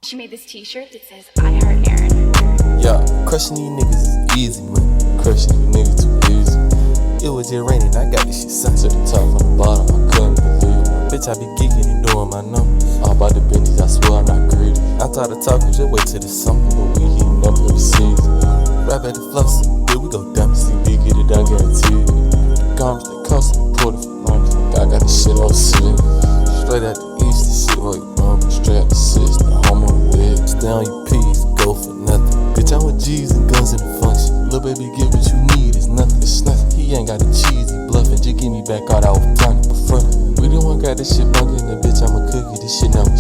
She made this t-shirt that says, I heart Aaron. Yeah, crushing these niggas is easy, man. Crushing these niggas too easy. It was just raining, I got this shit sent to the top from the bottom, I couldn't believe it. Bitch, I be geeking and doing my numbers. All about the Benjis, I swear I'm not greedy. I'm tired of talking, just wait till the summer, but we heating up every season. Rap at the floss, here we go dumb, CB get it done, guaranteed. The garments that cost me, pour the money, I got this shit all slick. Straight out the east, this shit where you from, straight out the six, the home on the wig. Stay on your P's, go for nothing. Bitch, I'm with G's and guns in the function. Lil' baby, get what you need, it's nothing, it's nothing. He ain't got the cheese, he bluffing, just give me back all that was done before. We the one got this shit bunkin', and bitch, I'm a cookie, this shit never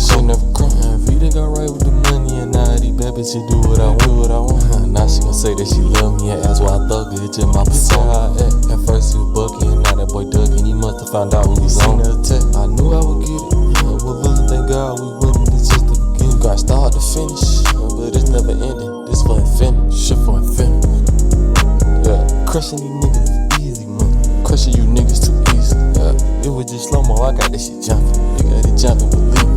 crumb. If you done got right with the money, and now these bad bitches do what I want, Now she gon' say that she love me, and ask why I thug her, it's just my persona. At first he was bucky, and now that boy duckin', he must have found out we was on the attack. I knew I would get it, yeah, we're losing, thank God we wouldn't, it's just the beginning. Got start to finish, but it's never ending, this for infinity, shit for infinity. Yeah, crushing these niggas is easy, man. Crushing you niggas too easy. Yeah, it was just slow-mo, I got this shit jumping. You got it jumping, believe me.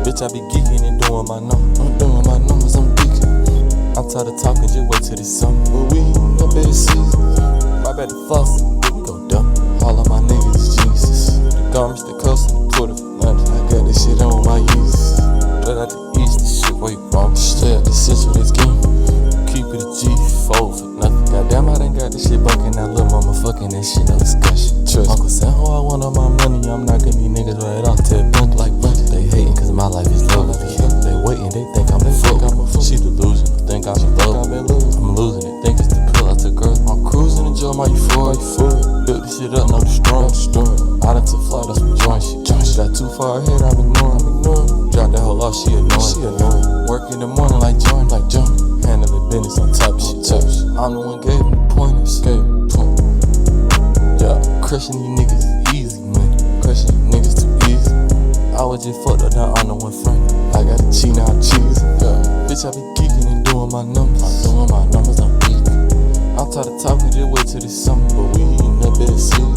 Bitch, I be geeking and doing my numbers. I'm doing my numbers, I'm geeking. I'm tired of talking, just wait till this summer. But we heating up every season. Right back to floss, here we go dumb. All of my niggas is geniuses. The garments that cost me, Twitter for London. I got this shit on my Yeezys. Straight out the east, this shit where you from. Straight out the six with this game. Keep it a G, fold for nothing. Goddamn, I done got this shit bunkin', now lil' mama fucking that shit, no discussion. Trust Uncle Sam, I want all my money, I'm knocking these niggas right off to a blunt like blunt. They hating cause my life is lovely. They waiting, they think I'm a fool. She delusional, think I'm in love. I'm losing it, think it's the pill I took her. I'm cruising, enjoy my euphoria. Built this shit up, no destroying. I done took flight on some joint shit. Got too far ahead, I'm ignoring. Drop that whole off, she annoying. Work in the morning like Jordan, handle the business on top of shit. I'm the one gave him the pointers. Yeah, crushing these niggas is easy, man. Crushing these niggas too easy. I was just fucked up, now I'm the one friend. I got a cheat, now I'm cheesing. Yeah, bitch, I be geeking and doing my numbers. I'm doing my numbers, I'm geeking. I'm tired of talking, just wait till this summer, but we heating up every season.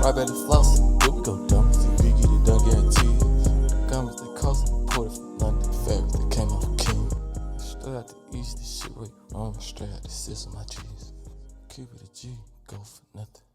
Right back to floss, here we go dumb. CB get it done, guaranteed. The garments that cost me, Porter from London. Fabric that came off King. Straight out the east, this shit where you from. Straight out the six of my G's. Keep it a G, go for nothing.